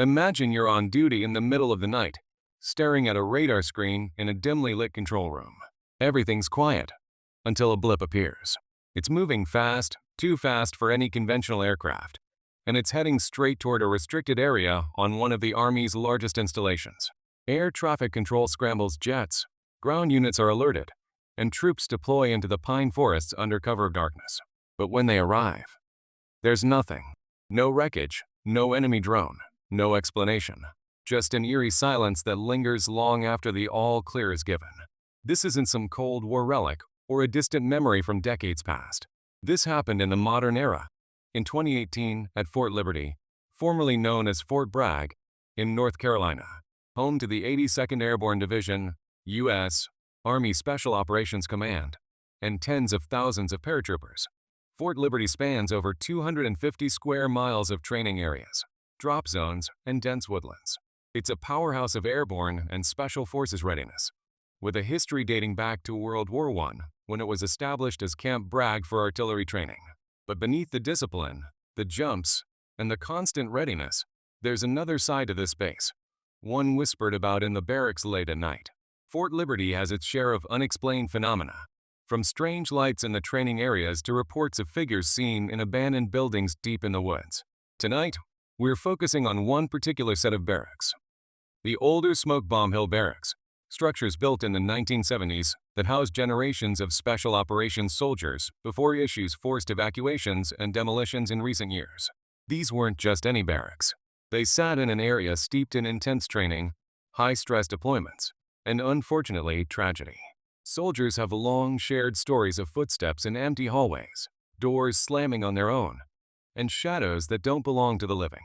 Imagine you're on duty in the middle of the night, staring at a radar screen in a dimly lit control room. Everything's quiet until a blip appears. It's moving fast, too fast for any conventional aircraft, and it's heading straight toward a restricted area on one of the Army's largest installations. Air traffic control scrambles jets, ground units are alerted, and troops deploy into the pine forests under cover of darkness. But when they arrive, there's nothing. No wreckage, no enemy drone, no explanation. Just an eerie silence that lingers long after the all clear is given. This isn't some Cold War relic or a distant memory from decades past. This happened in the modern era. In 2018, at Fort Liberty, formerly known as Fort Bragg, in North Carolina, home to the 82nd Airborne Division, U.S. Army Special Operations Command, and tens of thousands of paratroopers. Fort Liberty spans over 250 square miles of training areas, drop zones, and dense woodlands. It's a powerhouse of airborne and special forces readiness, with a history dating back to World War I, when it was established as Camp Bragg for artillery training. But beneath the discipline, the jumps, and the constant readiness, there's another side to this base, one whispered about in the barracks late at night. Fort Liberty has its share of unexplained phenomena, from strange lights in the training areas to reports of figures seen in abandoned buildings deep in the woods. Tonight, we're focusing on one particular set of barracks, the older Smoke Bomb Hill Barracks, structures built in the 1970s that housed generations of special operations soldiers before issues forced evacuations and demolitions in recent years. These weren't just any barracks. They sat in an area steeped in intense training, high-stress deployments, and unfortunately, tragedy. Soldiers have long shared stories of footsteps in empty hallways, doors slamming on their own, and shadows that don't belong to the living.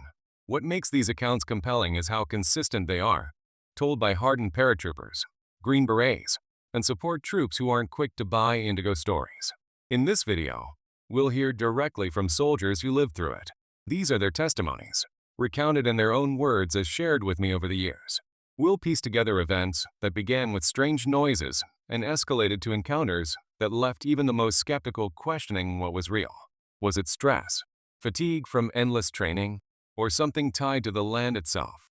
What makes these accounts compelling is how consistent they are, told by hardened paratroopers, Green Berets, and support troops who aren't quick to buy into ghost stories. In this video, we'll hear directly from soldiers who lived through it. These are their testimonies, recounted in their own words as shared with me over the years. We'll piece together events that began with strange noises and escalated to encounters that left even the most skeptical questioning what was real. Was it stress, fatigue from endless training, or something tied to the land itself?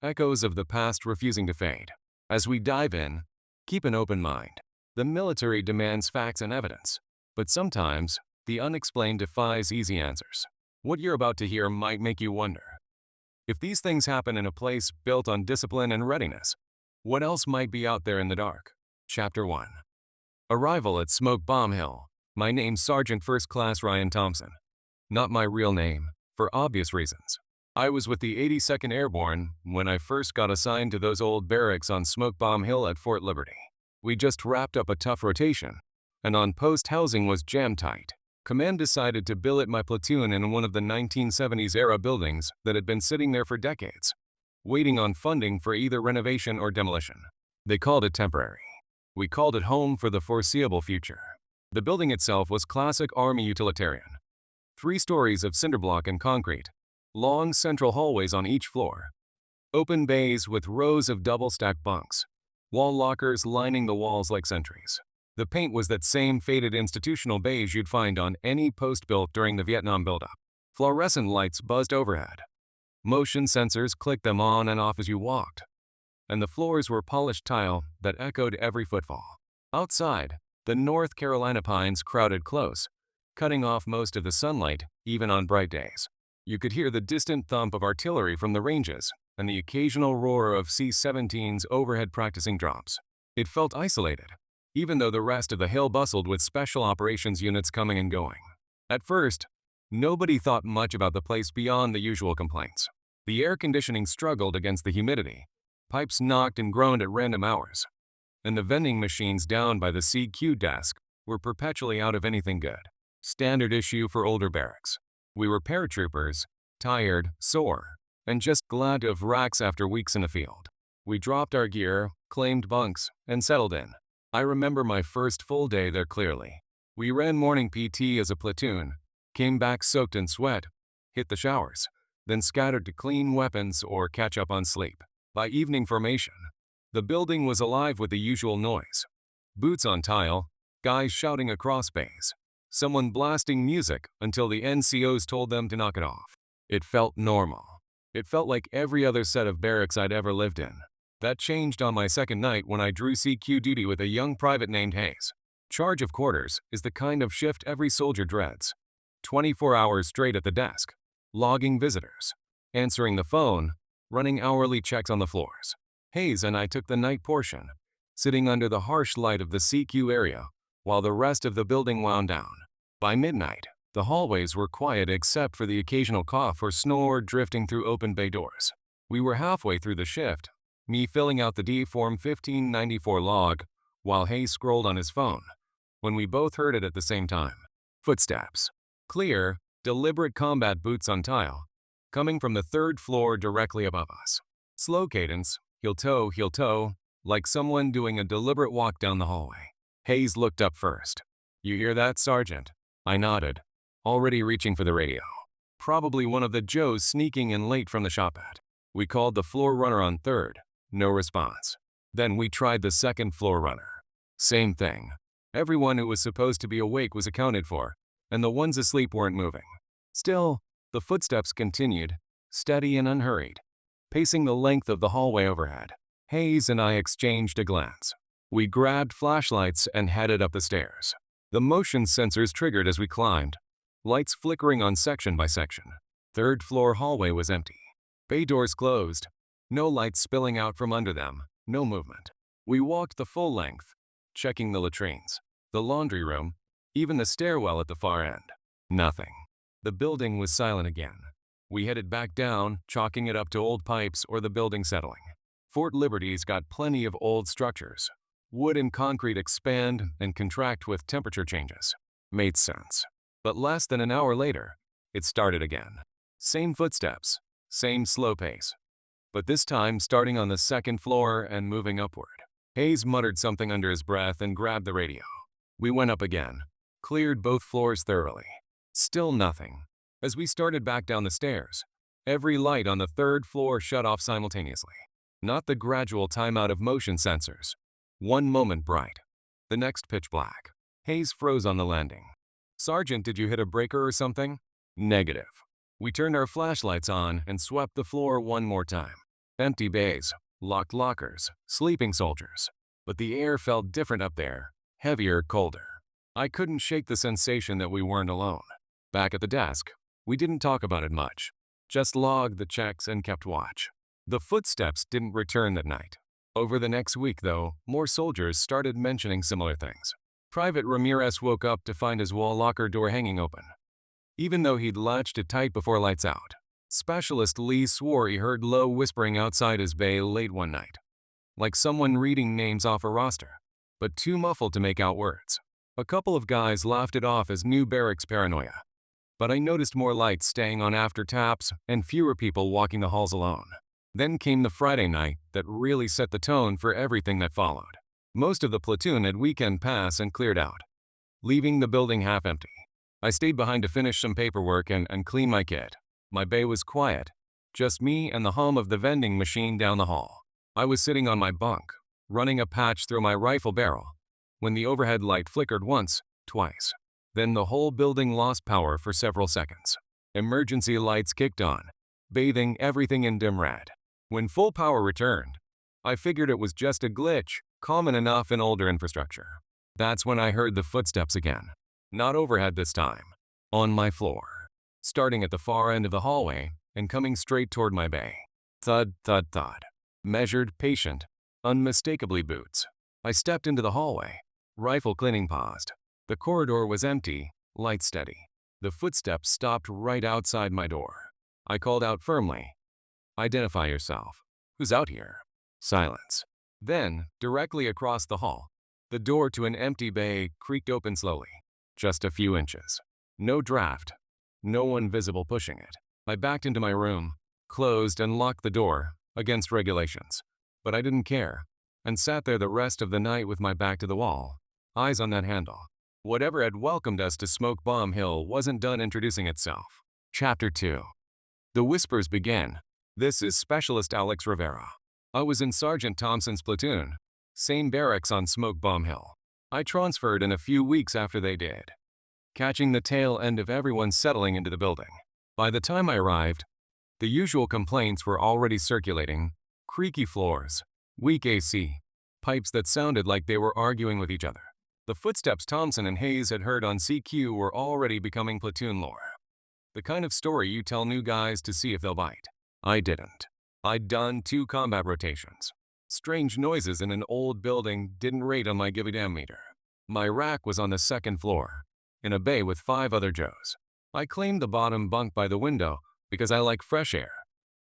Echoes of the past refusing to fade. As we dive in, keep an open mind. The military demands facts and evidence, but sometimes the unexplained defies easy answers. What you're about to hear might make you wonder, if these things happen in a place built on discipline and readiness, what else might be out there in the dark? Chapter 1. Arrival at Smoke Bomb Hill. My name's Sergeant First Class Ryan Thompson. Not my real name, for obvious reasons. I was with the 82nd Airborne when I first got assigned to those old barracks on Smoke Bomb Hill at Fort Liberty. We just wrapped up a tough rotation, and on-post housing was jam-tight. Command decided to billet my platoon in one of the 1970s-era buildings that had been sitting there for decades, waiting on funding for either renovation or demolition. They called it temporary. We called it home for the foreseeable future. The building itself was classic Army utilitarian. 3 stories of cinderblock and concrete, long central hallways on each floor, open bays with rows of double-stacked bunks, wall lockers lining the walls like sentries. The paint was that same faded institutional beige you'd find on any post built during the Vietnam buildup. Fluorescent lights buzzed overhead. Motion sensors clicked them on and off as you walked. And the floors were polished tile that echoed every footfall. Outside, the North Carolina pines crowded close, cutting off most of the sunlight, even on bright days. You could hear the distant thump of artillery from the ranges and the occasional roar of C-17s overhead practicing drops. It felt isolated, even though the rest of the hill bustled with special operations units coming and going. At first, nobody thought much about the place beyond the usual complaints. The air conditioning struggled against the humidity, pipes knocked and groaned at random hours, and the vending machines down by the CQ desk were perpetually out of anything good. Standard issue for older barracks. We were paratroopers, tired, sore, and just glad to have racks after weeks in the field. We dropped our gear, claimed bunks, and settled in. I remember my first full day there clearly. We ran morning PT as a platoon, came back soaked in sweat, hit the showers, then scattered to clean weapons or catch up on sleep. By evening formation, the building was alive with the usual noise. Boots on tile, guys shouting across bays, someone blasting music until the NCOs told them to knock it off. It felt normal. It felt like every other set of barracks I'd ever lived in. That changed on my second night when I drew CQ duty with a young private named Hayes. Charge of quarters is the kind of shift every soldier dreads. 24 hours straight at the desk, logging visitors, answering the phone, running hourly checks on the floors. Hayes and I took the night portion, sitting under the harsh light of the CQ area while the rest of the building wound down. By midnight, the hallways were quiet except for the occasional cough or snore drifting through open bay doors. We were halfway through the shift, me filling out the D-Form 1594 log while Hayes scrolled on his phone, when we both heard it at the same time. Footsteps. Clear, deliberate combat boots on tile, coming from the third floor directly above us. Slow cadence, heel toe, like someone doing a deliberate walk down the hallway. Hayes looked up first. "You hear that, Sergeant?" I nodded, already reaching for the radio. Probably one of the Joes sneaking in late from the shop at. We called the floor runner on third. No response. Then we tried the second floor runner. Same thing. Everyone who was supposed to be awake was accounted for, and the ones asleep weren't moving. Still, the footsteps continued, steady and unhurried, pacing the length of the hallway overhead. Hayes and I exchanged a glance. We grabbed flashlights and headed up the stairs. The motion sensors triggered as we climbed, lights flickering on section by section. Third floor hallway was empty. Bay doors closed, no lights spilling out from under them, no movement. We walked the full length, checking the latrines, the laundry room, even the stairwell at the far end. Nothing. The building was silent again. We headed back down, chalking it up to old pipes or the building settling. Fort Liberty's got plenty of old structures. Wood and concrete expand and contract with temperature changes. Made sense. But less than an hour later, it started again. Same footsteps, same slow pace. But this time starting on the second floor and moving upward. Hayes muttered something under his breath and grabbed the radio. We went up again, cleared both floors thoroughly. Still nothing. As we started back down the stairs, every light on the third floor shut off simultaneously. Not the gradual timeout of motion sensors. One moment bright, the next pitch black. Hayes froze on the landing. "Sergeant, did you hit a breaker or something?" Negative. We turned our flashlights on and swept the floor one more time. Empty bays, locked lockers, sleeping soldiers. But the air felt different up there, heavier, colder. I couldn't shake the sensation that we weren't alone. Back at the desk, we didn't talk about it much, just logged the checks and kept watch. The footsteps didn't return that night. Over the next week, though, more soldiers started mentioning similar things. Private Ramirez woke up to find his wall locker door hanging open, even though he'd latched it tight before lights out. Specialist Lee swore he heard low whispering outside his bay late one night, like someone reading names off a roster, but too muffled to make out words. A couple of guys laughed it off as new barracks paranoia, but I noticed more lights staying on after taps and fewer people walking the halls alone. Then came the Friday night that really set the tone for everything that followed. Most of the platoon had weekend pass and cleared out, leaving the building half empty. I stayed behind to finish some paperwork and clean my kit. My bay was quiet, just me and the hum of the vending machine down the hall. I was sitting on my bunk, running a patch through my rifle barrel, when the overhead light flickered once, twice. Then the whole building lost power for several seconds. Emergency lights kicked on, bathing everything in dim red. When full power returned, I figured it was just a glitch, common enough in older infrastructure. That's when I heard the footsteps again. Not overhead this time, on my floor, starting at the far end of the hallway and coming straight toward my bay. Thud, thud, thud. Measured, patient, unmistakably boots. I stepped into the hallway, rifle cleaning paused. The corridor was empty, light steady. The footsteps stopped right outside my door. I called out firmly, "Identify yourself. Who's out here?" Silence. Then, directly across the hall, the door to an empty bay creaked open slowly, just a few inches. No draft, no one visible pushing it. I backed into my room, closed and locked the door, against regulations. But I didn't care, and sat there the rest of the night with my back to the wall, eyes on that handle. Whatever had welcomed us to Smoke Bomb Hill wasn't done introducing itself. Chapter 2. The whispers began. "This is Specialist Alex Rivera. I was in Sergeant Thompson's platoon, same barracks on Smoke Bomb Hill. I transferred in a few weeks after they did, catching the tail end of everyone settling into the building. By the time I arrived, The usual complaints were already circulating: creaky floors, weak AC, pipes that sounded like they were arguing with each other. The footsteps Thompson and Hayes had heard on CQ were already becoming platoon lore. The kind of story you tell new guys to see if they'll bite. I didn't. I'd done 2 combat rotations. Strange noises in an old building didn't rate on my give-a-damn meter. My rack was on the 2nd floor, in a bay with 5 other Joes. I claimed the bottom bunk by the window because I like fresh air,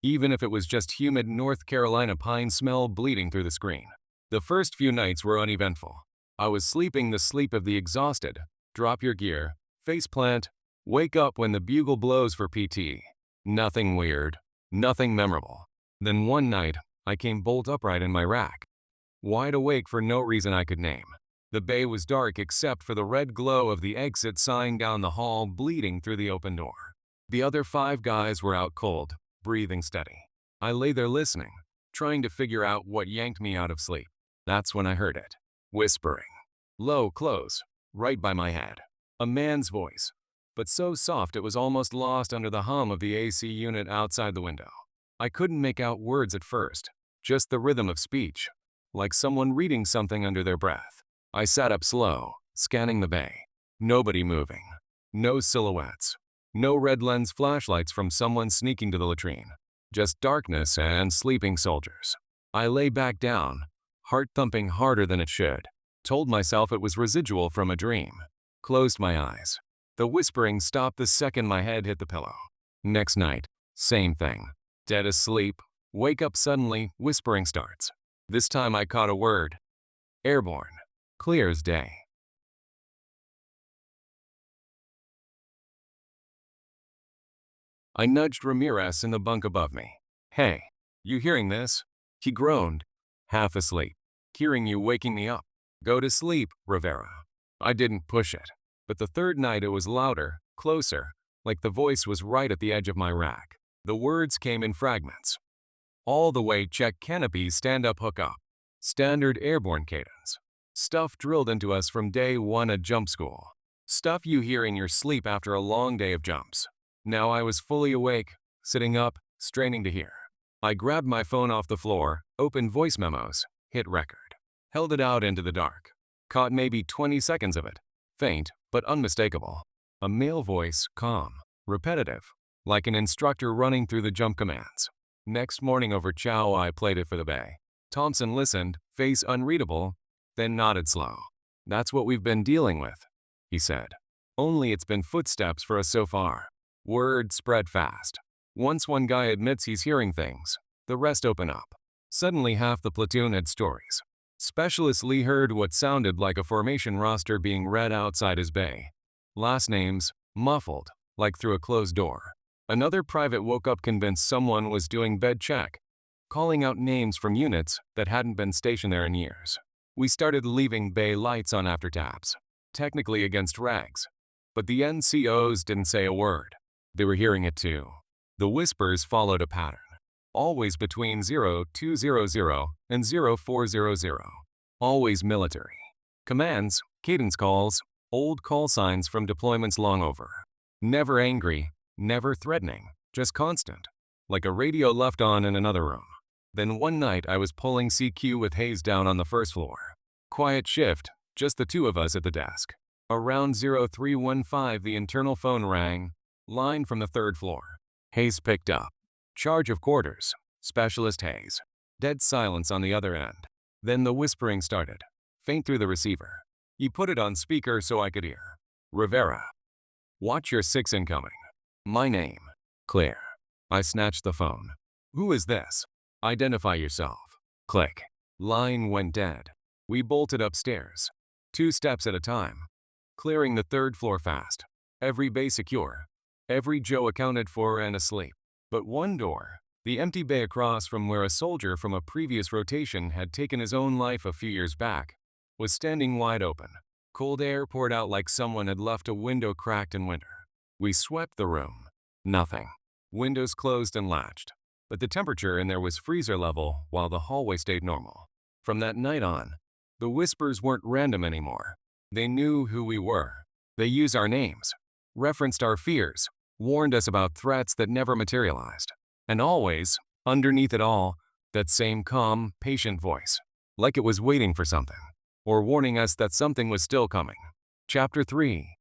even if it was just humid North Carolina pine smell bleeding through the screen. The first few nights were uneventful. I was sleeping the sleep of the exhausted. Drop your gear, faceplant, wake up when the bugle blows for PT. Nothing weird, nothing memorable. Then one night, I came bolt upright in my rack, wide awake for no reason I could name. The bay was dark except for the red glow of the exit sign down the hall bleeding through the open door. The other 5 guys were out cold, breathing steady. I lay there listening, trying to figure out what yanked me out of sleep. That's when I heard it. Whispering. Low, close, right by my head. A man's voice, but so soft it was almost lost under the hum of the AC unit outside the window. I couldn't make out words at first, just the rhythm of speech, like someone reading something under their breath. I sat up slow, scanning the bay. Nobody moving. No silhouettes. No red lens flashlights from someone sneaking to the latrine. Just darkness and sleeping soldiers. I lay back down, heart thumping harder than it should. Told myself it was residual from a dream. Closed my eyes. The whispering stopped the second my head hit the pillow. Next night, same thing. Dead asleep. Wake up suddenly, whispering starts. This time I caught a word. Airborne. Clear as day. I nudged Ramirez in the bunk above me. Hey, you hearing this? He groaned, half asleep. Hearing you waking me up. Go to sleep, Rivera. I didn't push it. But the third night it was louder, closer, like the voice was right at the edge of my rack. The words came in fragments. All the way check canopies, stand up, hook up. Standard airborne cadence. Stuff drilled into us from day 1 at jump school. Stuff you hear in your sleep after a long day of jumps. Now I was fully awake, sitting up, straining to hear. I grabbed my phone off the floor, opened voice memos, hit record. Held it out into the dark. Caught maybe 20 seconds of it. Faint, but unmistakable. A male voice, calm, repetitive, like an instructor running through the jump commands. Next morning over chow I played it for the bay. Thompson listened, face unreadable, then nodded slow. That's what we've been dealing with, he said. Only it's been footsteps for us so far. Word spread fast. Once one guy admits he's hearing things, the rest open up. Suddenly half the platoon had stories. Specialist Lee heard what sounded like a formation roster being read outside his bay. Last names, muffled, like through a closed door. Another private woke up convinced someone was doing bed check, calling out names from units that hadn't been stationed there in years. We started leaving bay lights on after taps, technically against rags. But the NCOs didn't say a word. They were hearing it too. The whispers followed a pattern. Always between 0200 and 0400. Always military. Commands, cadence calls, old call signs from deployments long over. Never angry, never threatening, just constant. Like a radio left on in another room. Then one night I was pulling CQ with Hayes down on the 1st floor. Quiet shift, just the 2 of us at the desk. Around 0315 the internal phone rang, line from the 3rd floor. Hayes picked up. Charge of quarters, Specialist Hayes. Dead silence on the other end. Then the whispering started, faint through the receiver. He put it on speaker so I could hear. Rivera. Watch your 6 incoming. My name. Clear. I snatched the phone. Who is this? Identify yourself. Click. Line went dead. We bolted upstairs. 2 steps at a time. Clearing the 3rd floor fast. Every bay secure. Every Joe accounted for and asleep. But one door, the empty bay across from where a soldier from a previous rotation had taken his own life a few years back, was standing wide open. Cold air poured out like someone had left a window cracked in winter. We swept the room. Nothing. Windows closed and latched. But the temperature in there was freezer level while the hallway stayed normal. From that night on, the whispers weren't random anymore. They knew who we were. They used our names, referenced our fears, warned us about threats that never materialized. And always, underneath it all, that same calm, patient voice, like it was waiting for something, or warning us that something was still coming. Chapter 3.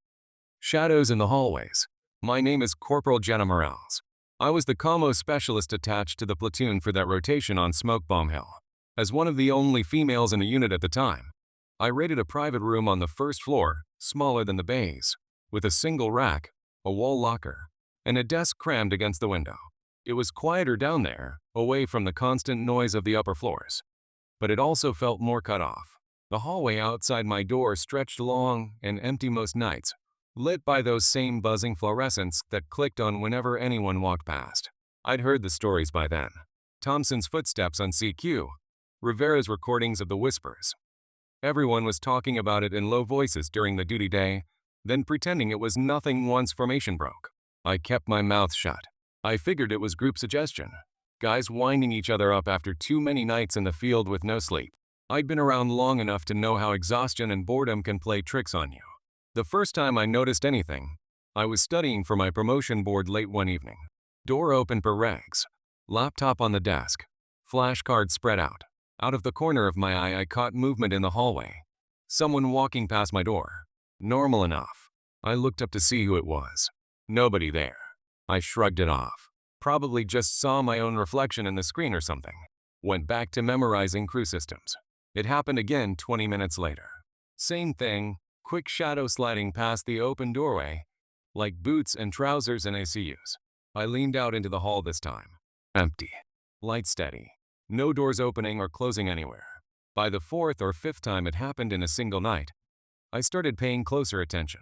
Shadows in the Hallways. My name is Corporal Jenna Morales. I was the commo specialist attached to the platoon for that rotation on Smoke Bomb Hill. As one of the only females in the unit at the time, I raided a private room on the first floor, smaller than the bays, with a single rack, a wall locker, and a desk crammed against the window. It was quieter down there, away from the constant noise of the upper floors. But it also felt more cut off. The hallway outside my door stretched long and empty most nights, lit by those same buzzing fluorescents that clicked on whenever anyone walked past. I'd heard the stories by then. Thompson's footsteps on CQ, Rivera's recordings of the whispers. Everyone was talking about it in low voices during the duty day, then pretending it was nothing once formation broke. I kept my mouth shut. I figured it was group suggestion. Guys winding each other up after too many nights in the field with no sleep. I'd been around long enough to know how exhaustion and boredom can play tricks on you. The first time I noticed anything, I was studying for my promotion board late one evening. Door open per regs. Laptop on the desk. Flashcard spread out. Out of the corner of my eye, I caught movement in the hallway. Someone walking past my door. Normal enough. I looked up to see who it was. Nobody there. I shrugged it off. Probably just saw my own reflection in the screen or something. Went back to memorizing crew systems. It happened again 20 minutes later. Same thing, quick shadow sliding past the open doorway, like boots and trousers in ACUs. I leaned out into the hall this time. Empty. Light steady. No doors opening or closing anywhere. By the fourth or fifth time it happened in a single night, I started paying closer attention.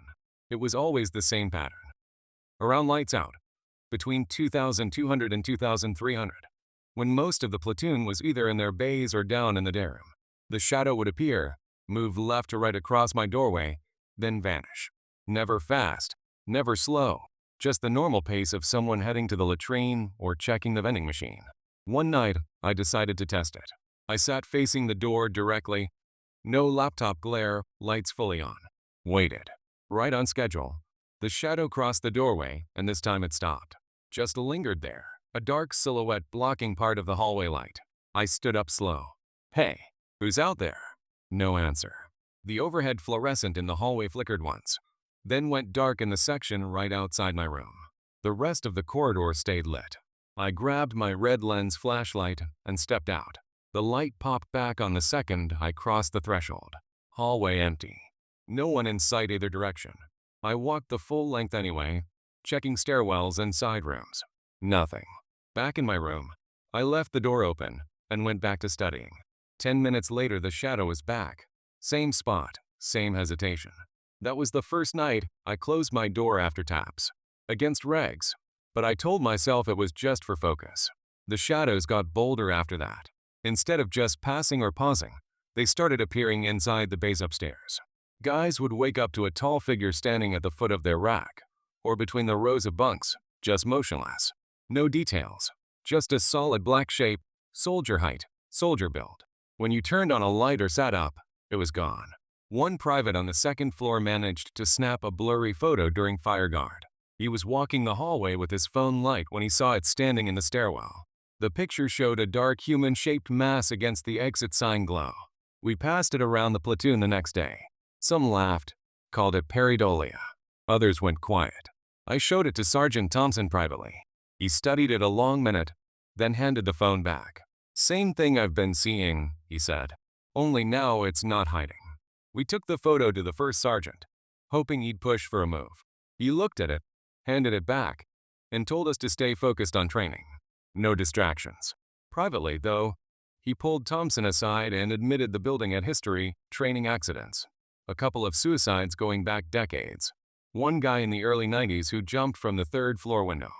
It was always the same pattern. Around lights out, between 2,200 and 2,300, when most of the platoon was either in their bays or down in the day room, the shadow would appear, move left to right across my doorway, then vanish. Never fast, never slow, just the normal pace of someone heading to the latrine or checking the vending machine. One night, I decided to test it. I sat facing the door directly. No laptop glare, lights fully on. Waited. Right on schedule. The shadow crossed the doorway, and this time it stopped. Just lingered there, a dark silhouette blocking part of the hallway light. I stood up slow. Hey, who's out there? No answer. The overhead fluorescent in the hallway flickered once, then went dark in the section right outside my room. The rest of the corridor stayed lit. I grabbed my red lens flashlight and stepped out. The light popped back on the second I crossed the threshold. Hallway empty. No one in sight either direction. I walked the full length anyway, checking stairwells and side rooms. Nothing. Back in my room, I left the door open and went back to studying. 10 minutes later, the shadow was back. Same spot, same hesitation. That was the first night I closed my door after taps. Against regs. But I told myself it was just for focus. The shadows got bolder after that. Instead of just passing or pausing, they started appearing inside the bays upstairs. Guys would wake up to a tall figure standing at the foot of their rack, or between the rows of bunks, just motionless. No details, just a solid black shape, soldier height, soldier build. When you turned on a light or sat up, it was gone. One private on the second floor managed to snap a blurry photo during fire guard. He was walking the hallway with his phone light when he saw it standing in the stairwell. The picture showed a dark human-shaped mass against the exit sign glow. We passed it around the platoon the next day. Some laughed, called it pareidolia. Others went quiet. I showed it to Sergeant Thompson privately. He studied it a long minute, then handed the phone back. Same thing I've been seeing, he said. Only now it's not hiding. We took the photo to the first sergeant, hoping he'd push for a move. He looked at it, handed it back, and told us to stay focused on training. No distractions. Privately, though, he pulled Thompson aside and admitted the building had history, training accidents. A couple of suicides going back decades. One guy in the early 90s who jumped from the third floor window.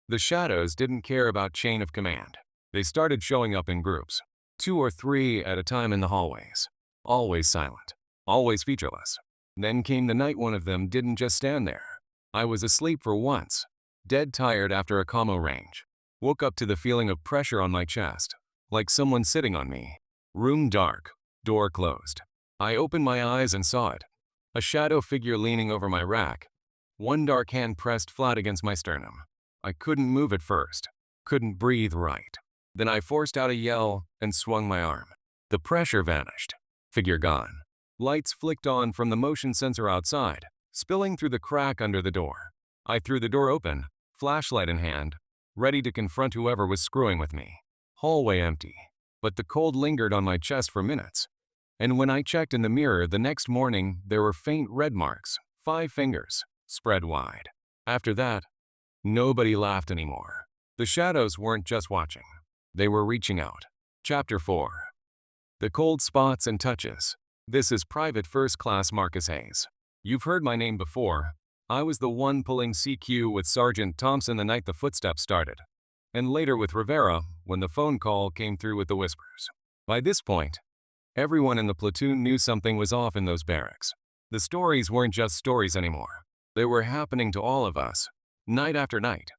The shadows didn't care about chain of command. They started showing up in groups, 2 or 3 at a time in the hallways. Always silent, always featureless. Then came the night one of them didn't just stand there. I was asleep for once, dead tired after a commo range. Woke up to the feeling of pressure on my chest, like someone sitting on me. Room dark, door closed. I opened my eyes and saw it. A shadow figure leaning over my rack. One dark hand pressed flat against my sternum. I couldn't move at first. Couldn't breathe right. Then I forced out a yell and swung my arm. The pressure vanished. Figure gone. Lights flicked on from the motion sensor outside, spilling through the crack under the door. I threw the door open, flashlight in hand, ready to confront whoever was screwing with me. Hallway empty, but the cold lingered on my chest for minutes. And when I checked in the mirror the next morning, there were faint red marks, 5 fingers, spread wide. After that, nobody laughed anymore. The shadows weren't just watching. They were reaching out. Chapter 4. The Cold Spots and Touches. This is Private First Class Marcus Hayes. You've heard my name before. I was the one pulling CQ with Sergeant Thompson the night the footsteps started, and later with Rivera when the phone call came through with the whispers. By this point, everyone in the platoon knew something was off in those barracks. The stories weren't just stories anymore. They were happening to all of us, night after night.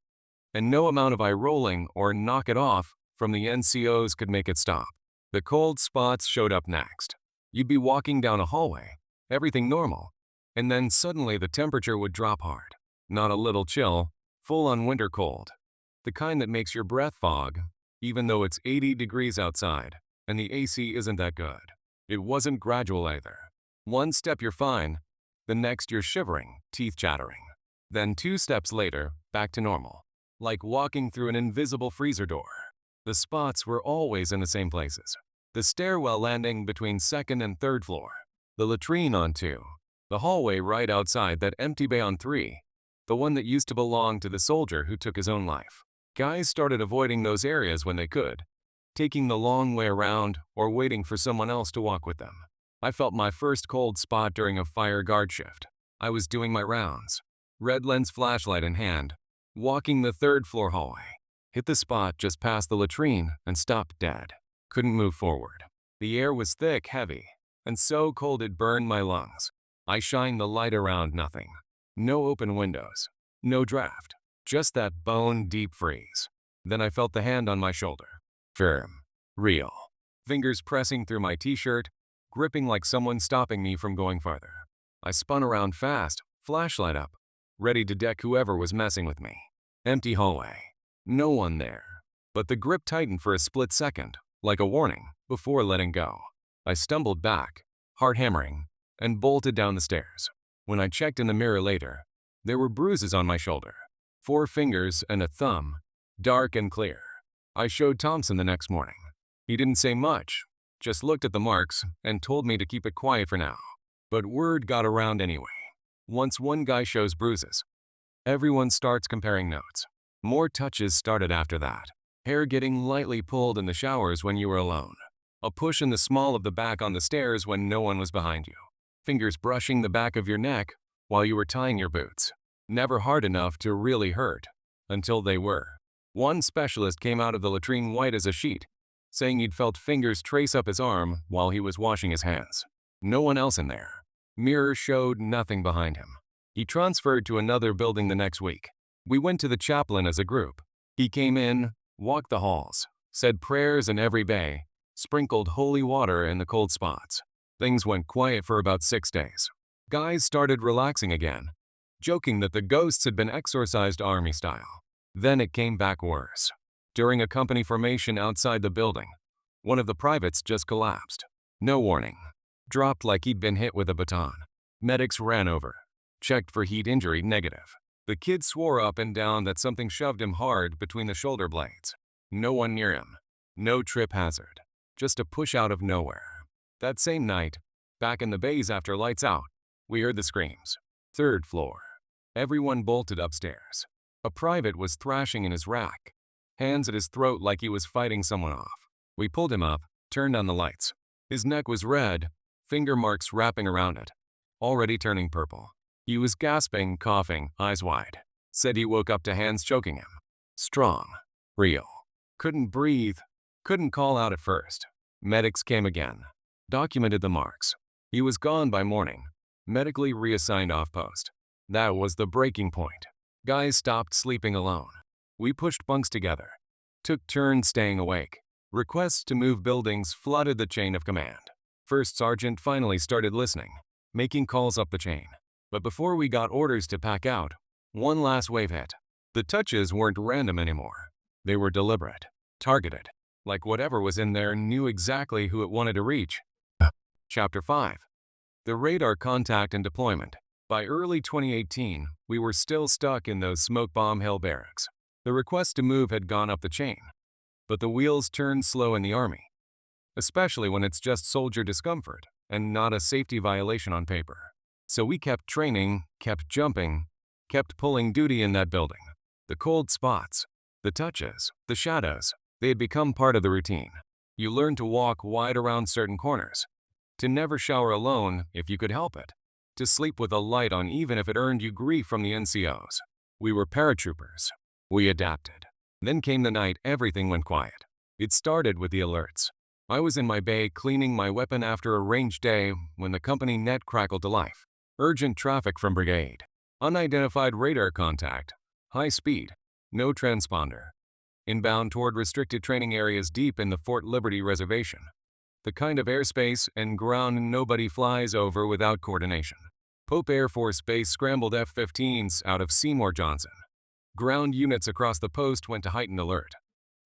And no amount of eye-rolling or knock it off from the NCOs could make it stop. The cold spots showed up next. You'd be walking down a hallway, everything normal, and then suddenly the temperature would drop hard. Not a little chill, full-on winter cold. The kind that makes your breath fog, even though it's 80 degrees outside, and the AC isn't that good. It wasn't gradual either. One step you're fine, the next you're shivering, teeth chattering. Then 2 steps later, back to normal. Like walking through an invisible freezer door. The spots were always in the same places. The stairwell landing between 2nd and 3rd floor. The latrine on 2. The hallway right outside that empty bay on 3. The one that used to belong to the soldier who took his own life. Guys started avoiding those areas when they could, taking the long way around or waiting for someone else to walk with them. I felt my first cold spot during a fire guard shift. I was doing my rounds, red lens flashlight in hand, walking the 3rd floor hallway. Hit the spot just past the latrine and stopped dead. Couldn't move forward. The air was thick, heavy, and so cold it burned my lungs. I shined the light around, nothing. No open windows, no draft, just that bone-deep freeze. Then I felt the hand on my shoulder. Firm, real. Fingers pressing through my t-shirt, gripping like someone stopping me from going farther. I spun around fast, flashlight up, ready to deck whoever was messing with me. Empty hallway. No one there. But the grip tightened for a split second, like a warning, before letting go. I stumbled back, heart hammering, and bolted down the stairs. When I checked in the mirror later, there were bruises on my shoulder. 4 fingers and a thumb, dark and clear. I showed Thompson the next morning. He didn't say much, just looked at the marks and told me to keep it quiet for now. But word got around anyway. Once one guy shows bruises, everyone starts comparing notes. More touches started after that. Hair getting lightly pulled in the showers when you were alone. A push in the small of the back on the stairs when no one was behind you. Fingers brushing the back of your neck while you were tying your boots. Never hard enough to really hurt, until they were. One specialist came out of the latrine white as a sheet, saying he'd felt fingers trace up his arm while he was washing his hands. No one else in there. Mirror showed nothing behind him. He transferred to another building the next week. We went to the chaplain as a group. He came in, walked the halls, said prayers in every bay, sprinkled holy water in the cold spots. Things went quiet for about 6 days. Guys started relaxing again, joking that the ghosts had been exorcised army style. Then it came back worse. During a company formation outside the building, one of the privates just collapsed. No warning. Dropped like he'd been hit with a baton. Medics ran over, checked for heat injury, negative. The kid swore up and down that something shoved him hard between the shoulder blades. No one near him. No trip hazard. Just a push out of nowhere. That same night, back in the bays after lights out, we heard the screams. 3rd floor. Everyone bolted upstairs. A private was thrashing in his rack, hands at his throat like he was fighting someone off. We pulled him up, turned on the lights. His neck was red, finger marks wrapping around it, already turning purple. He was gasping, coughing, eyes wide. Said he woke up to hands choking him. Strong. Real. Couldn't breathe. Couldn't call out at first. Medics came again. Documented the marks. He was gone by morning. Medically reassigned off post. That was the breaking point. Guys stopped sleeping alone. We pushed bunks together. Took turns staying awake. Requests to move buildings flooded the chain of command. First sergeant finally started listening, making calls up the chain. But before we got orders to pack out, one last wave hit. The touches weren't random anymore. They were deliberate, targeted, like whatever was in there knew exactly who it wanted to reach. Chapter 5. The Radar Contact and Deployment. By early 2018, we were still stuck in those smoke bomb hill barracks. The request to move had gone up the chain, but the wheels turned slow in the Army, especially when it's just soldier discomfort and not a safety violation on paper. So we kept training, kept jumping, kept pulling duty in that building. The cold spots, the touches, the shadows, they had become part of the routine. You learned to walk wide around certain corners, to never shower alone if you could help it, to sleep with a light on even if it earned you grief from the NCOs. We were paratroopers. We adapted. Then came the night everything went quiet. It started with the alerts. I was in my bay cleaning my weapon after a range day when the company net crackled to life. Urgent traffic from brigade. Unidentified radar contact. High speed. No transponder. Inbound toward restricted training areas deep in the Fort Liberty Reservation. The kind of airspace and ground nobody flies over without coordination. Pope Air Force Base scrambled F-15s out of Seymour Johnson. Ground units across the post went to heightened alert,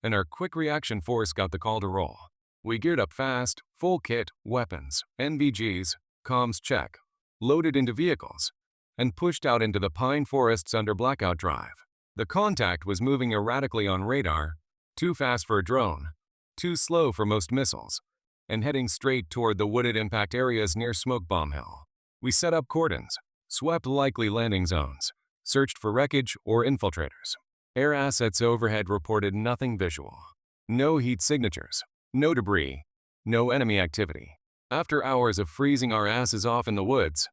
and our quick reaction force got the call to roll. We geared up fast, full kit, weapons, NVGs, comms check, loaded into vehicles, and pushed out into the pine forests under Blackout Drive. The contact was moving erratically on radar, too fast for a drone, too slow for most missiles, and heading straight toward the wooded impact areas near Smoke Bomb Hill. We set up cordons, swept likely landing zones, searched for wreckage or infiltrators. Air assets overhead reported nothing visual. No heat signatures, no debris, no enemy activity. After hours of freezing our asses off in the woods,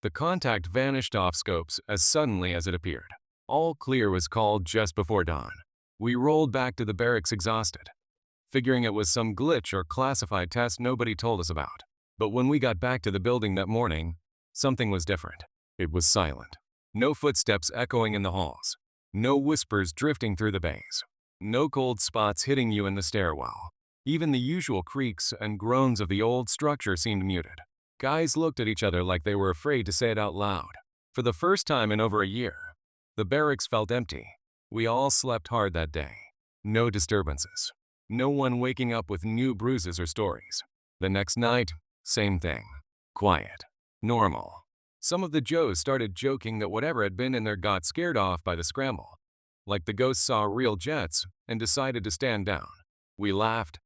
the contact vanished off scopes as suddenly as it appeared. All clear was called just before dawn. We rolled back to the barracks exhausted, figuring it was some glitch or classified test nobody told us about. But when we got back to the building that morning, something was different. It was silent. No footsteps echoing in the halls. No whispers drifting through the bays. No cold spots hitting you in the stairwell. Even the usual creaks and groans of the old structure seemed muted. Guys looked at each other like they were afraid to say it out loud. For the first time in over a year, the barracks felt empty. We all slept hard that day. No disturbances. No one waking up with new bruises or stories. The next night, same thing. Quiet. Normal. Some of the Joes started joking that whatever had been in there got scared off by the scramble, like the ghosts saw real jets and decided to stand down. We laughed,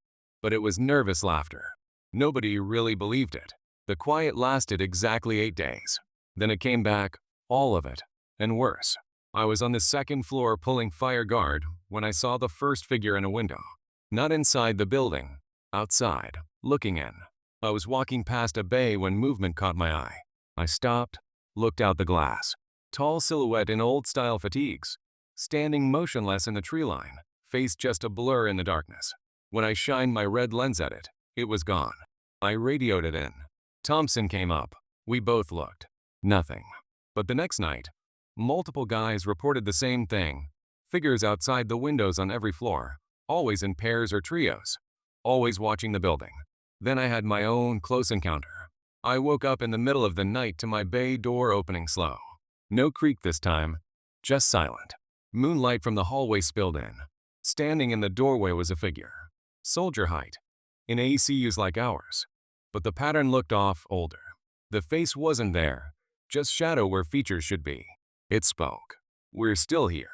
but it was nervous laughter. Nobody really believed it. The quiet lasted exactly 8 days. Then it came back, all of it, and worse. I was on the second floor pulling fire guard when I saw the first figure in a window. Not inside the building, outside, looking in. I was walking past a bay when movement caught my eye. I stopped, looked out the glass. Tall silhouette in old-style fatigues, standing motionless in the tree line, face just a blur in the darkness. When I shined my red lens at it, it was gone. I radioed it in. Thompson came up. We both looked. Nothing. But the next night, multiple guys reported the same thing. Figures outside the windows on every floor, always in pairs or trios, always watching the building. Then I had my own close encounter. I woke up in the middle of the night to my bay door opening slow. No creak this time, just silent. Moonlight from the hallway spilled in. Standing in the doorway was a figure. Soldier height, in ACUs like ours. But the pattern looked off older. The face wasn't there, just shadow where features should be. It spoke. We're still here.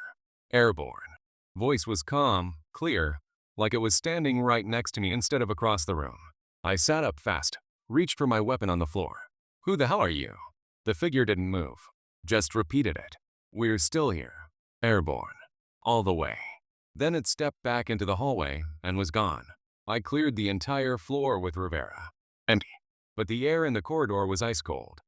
Airborne. Voice was calm, clear, like it was standing right next to me instead of across the room. I sat up fast. Reached for my weapon on the floor. Who the hell are you? The figure didn't move, just repeated it. We're still here. Airborne. All the way. Then it stepped back into the hallway and was gone. I cleared the entire floor with Rivera. Empty. But the air in the corridor was ice cold.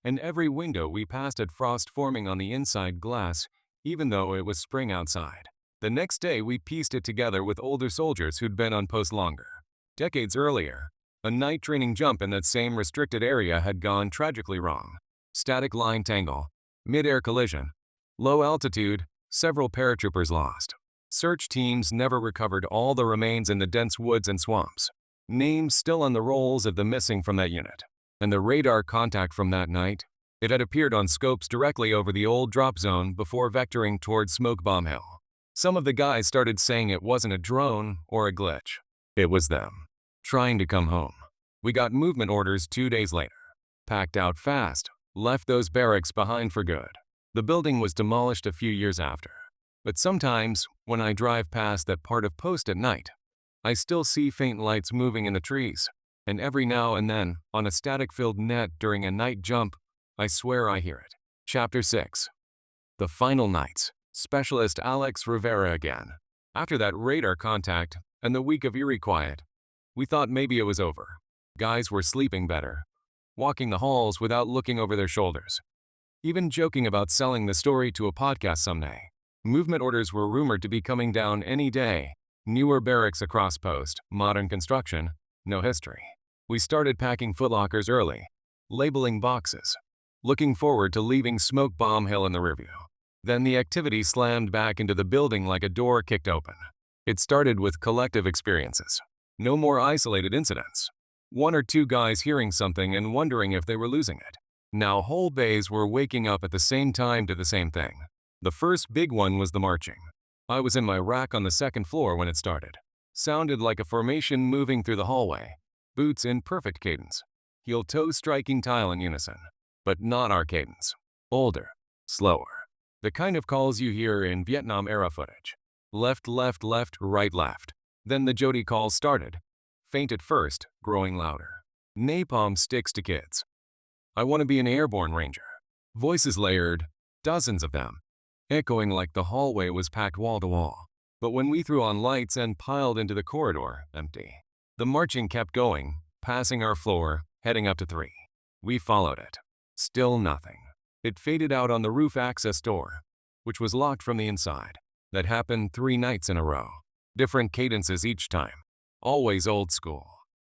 And every window we passed had frost forming on the inside glass, even though it was spring outside. The next day we pieced it together with older soldiers who'd been on post longer. Decades earlier, a night training jump in that same restricted area had gone tragically wrong. Static line tangle, mid-air collision, low altitude, several paratroopers lost. Search teams never recovered all the remains in the dense woods and swamps. Names still on the rolls of the missing from that unit. And the radar contact from that night, it had appeared on scopes directly over the old drop zone before vectoring towards Smoke Bomb Hill. Some of the guys started saying it wasn't a drone or a glitch. It was them, trying to come home. We got movement orders 2 days later. Packed out fast, left those barracks behind for good. The building was demolished a few years after. But sometimes, when I drive past that part of Post at night, I still see faint lights moving in the trees. And every now and then, on a static-filled net during a night jump, I swear I hear it. Chapter 6. The Final Nights. Specialist Alex Rivera again. After that radar contact and the week of eerie quiet, we thought maybe it was over. Guys were sleeping better, walking the halls without looking over their shoulders, even joking about selling the story to a podcast someday. Movement orders were rumored to be coming down any day. Newer barracks across Post, modern construction, no history. We started packing footlockers early, labeling boxes, looking forward to leaving Smoke Bomb Hill in the rearview. Then the activity slammed back into the building like a door kicked open. It started with collective experiences. No more isolated incidents. One or two guys hearing something and wondering if they were losing it. Now whole bays were waking up at the same time to the same thing. The first big one was the marching. I was in my rack on the second floor when it started. Sounded like a formation moving through the hallway. Boots in perfect cadence. Heel-toe striking tile in unison. But not our cadence. Older. Slower. The kind of calls you hear in Vietnam-era footage. Left, left, left, right, left. Then the Jody calls started. Faint at first, growing louder. Napalm sticks to kids. I want to be an airborne ranger. Voices layered, dozens of them, echoing like the hallway was packed wall to wall. But when we threw on lights and piled into the corridor, empty. The marching kept going, passing our floor, heading up to 3. We followed it. Still nothing. It faded out on the roof access door, which was locked from the inside. That happened 3 nights in a row. Different cadences each time. Always old school.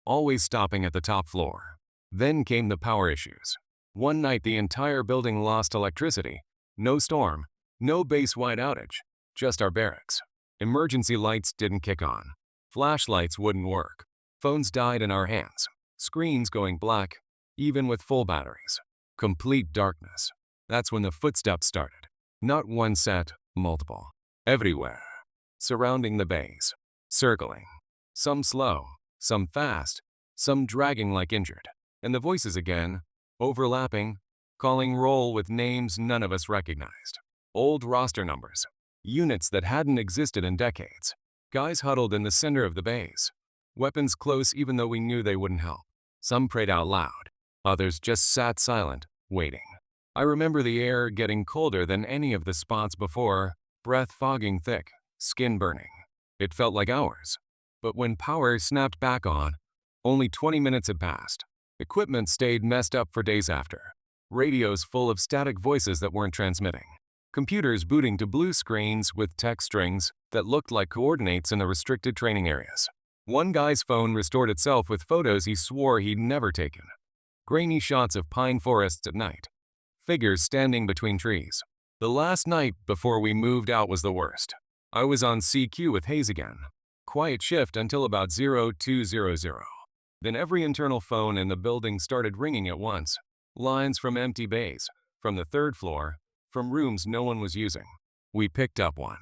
Always stopping at the top floor. Then came the power issues. One night the entire building lost electricity. No storm. No base-wide outage. Just our barracks. Emergency lights didn't kick on. Flashlights wouldn't work. Phones died in our hands. Screens going black, even with full batteries. Complete darkness. That's when the footsteps started. Not one set, multiple. Everywhere. Surrounding the bays. Circling. Some slow, some fast, some dragging like injured. And the voices again, overlapping, calling roll with names none of us recognized. Old roster numbers. Units that hadn't existed in decades. Guys huddled in the center of the bays. Weapons close even though we knew they wouldn't help. Some prayed out loud. Others just sat silent, waiting. I remember the air getting colder than any of the spots before, breath fogging thick, skin burning. It felt like hours. But when power snapped back on, only 20 minutes had passed. Equipment stayed messed up for days after. Radios full of static voices that weren't transmitting. Computers booting to blue screens with text strings that looked like coordinates in the restricted training areas. One guy's phone restored itself with photos he swore he'd never taken. Grainy shots of pine forests at night. Figures standing between trees. The last night before we moved out was the worst. I was on CQ with Hayes again. Quiet shift until about 0200. Then every internal phone in the building started ringing at once. Lines from empty bays, from the 3rd floor, from rooms no one was using. We picked up one.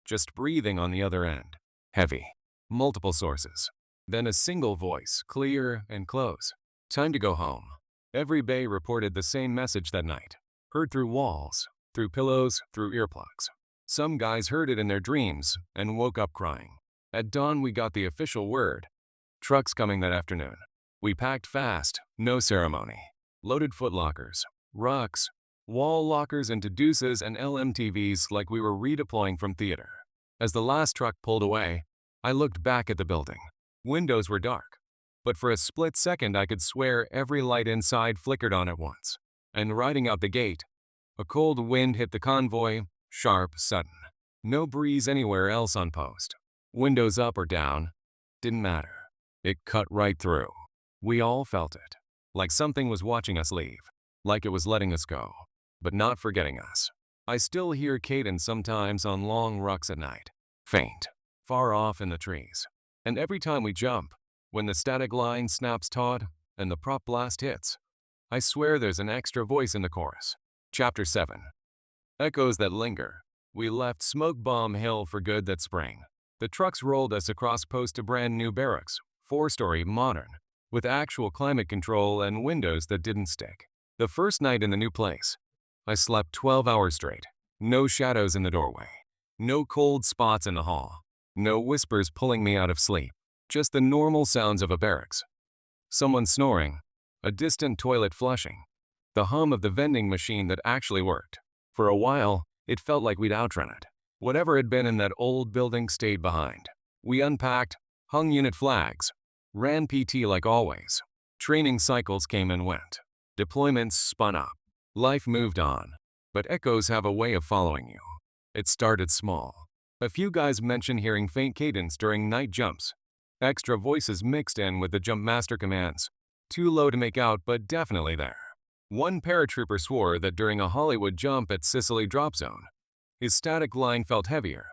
Just breathing on the other end. Heavy. Multiple sources. Then a single voice, clear and close. Time to go home. Every bay reported the same message that night. Heard through walls, through pillows, through earplugs. Some guys heard it in their dreams and woke up crying. At dawn we got the official word. Trucks coming that afternoon. We packed fast, no ceremony. Loaded footlockers, rucks, wall lockers into deuces and LMTVs like we were redeploying from theater. As the last truck pulled away, I looked back at the building. Windows were dark. But for a split second I could swear every light inside flickered on at once. And riding out the gate, a cold wind hit the convoy, sharp, sudden. No breeze anywhere else on post. Windows up or down, didn't matter. It cut right through. We all felt it. Like something was watching us leave. Like it was letting us go. But not forgetting us. I still hear cadence sometimes on long rucks at night. Faint. Far off in the trees. And every time we jump, when the static line snaps taut and the prop blast hits, I swear there's an extra voice in the chorus. Chapter 7. Echoes that linger. We left Smoke Bomb Hill for good that spring. The trucks rolled us across post to brand new barracks, 4-story, modern, with actual climate control and windows that didn't stick. The first night in the new place, I slept 12 hours straight. No shadows in the doorway. No cold spots in the hall. No whispers pulling me out of sleep. Just the normal sounds of a barracks. Someone snoring. A distant toilet flushing. The hum of the vending machine that actually worked. For a while, it felt like we'd outrun it. Whatever had been in that old building stayed behind. We unpacked, hung unit flags, ran PT like always. Training cycles came and went. Deployments spun up. Life moved on. But echoes have a way of following you. It started small. A few guys mentioned hearing faint cadence during night jumps. Extra voices mixed in with the jump master commands. Too low to make out, but definitely there. One paratrooper swore that during a Hollywood jump at Sicily drop zone, his static line felt heavier,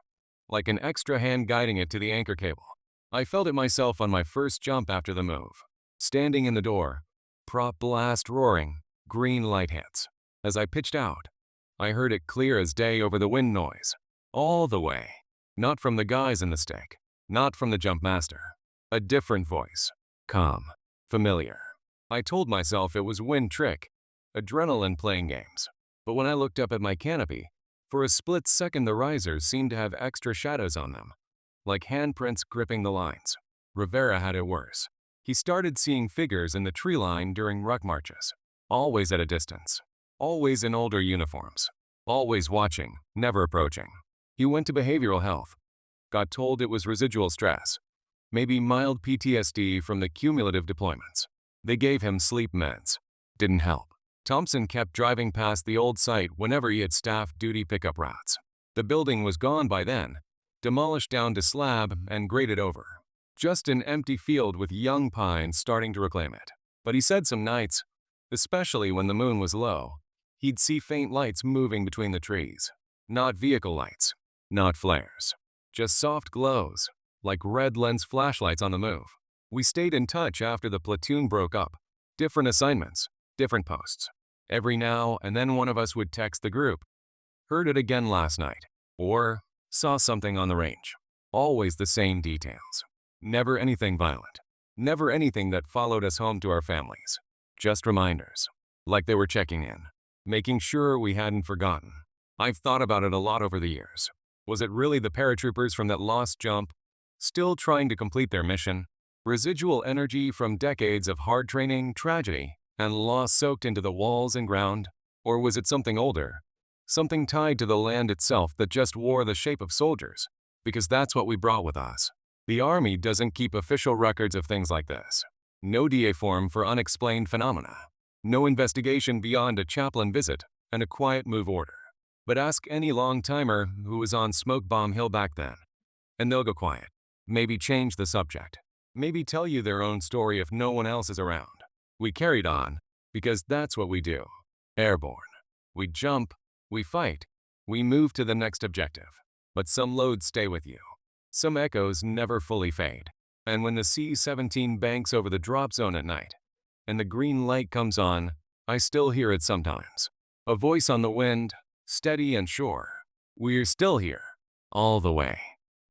like an extra hand guiding it to the anchor cable. I felt it myself on my first jump after the move. Standing in the door, prop blast roaring, green light hits. As I pitched out, I heard it clear as day over the wind noise. All the way. Not from the guys in the stick. Not from the jump master. A different voice. Calm. Familiar. I told myself it was wind trick. Adrenaline playing games. But when I looked up at my canopy, for a split second the risers seemed to have extra shadows on them. Like handprints gripping the lines. Rivera had it worse. He started seeing figures in the tree line during ruck marches. Always at a distance. Always in older uniforms. Always watching, never approaching. He went to behavioral health. Got told it was residual stress. Maybe mild PTSD from the cumulative deployments. They gave him sleep meds. Didn't help. Thompson kept driving past the old site whenever he had staff duty pickup routes. The building was gone by then, demolished down to slab and graded over. Just an empty field with young pines starting to reclaim it. But he said some nights, especially when the moon was low, he'd see faint lights moving between the trees. Not vehicle lights, not flares. Just soft glows, like red lens flashlights on the move. We stayed in touch after the platoon broke up. Different assignments, different posts. Every now and then one of us would text the group. Heard it again last night. Or saw something on the range. Always the same details. Never anything violent. Never anything that followed us home to our families. Just reminders. Like they were checking in. Making sure we hadn't forgotten. I've thought about it a lot over the years. Was it really the paratroopers from that lost jump? Still trying to complete their mission? Residual energy from decades of hard training, tragedy, and loss soaked into the walls and ground? Or was it something older? Something tied to the land itself that just wore the shape of soldiers? Because that's what we brought with us. The Army doesn't keep official records of things like this. No DA form for unexplained phenomena. No investigation beyond a chaplain visit and a quiet move order. But ask any long-timer who was on Smoke Bomb Hill back then, and they'll go quiet. Maybe change the subject. Maybe tell you their own story if no one else is around. We carried on, because that's what we do. Airborne. We jump, we fight, we move to the next objective. But some loads stay with you. Some echoes never fully fade. And when the C-17 banks over the drop zone at night, and the green light comes on, I still hear it sometimes. A voice on the wind, steady and sure. We're still here, all the way.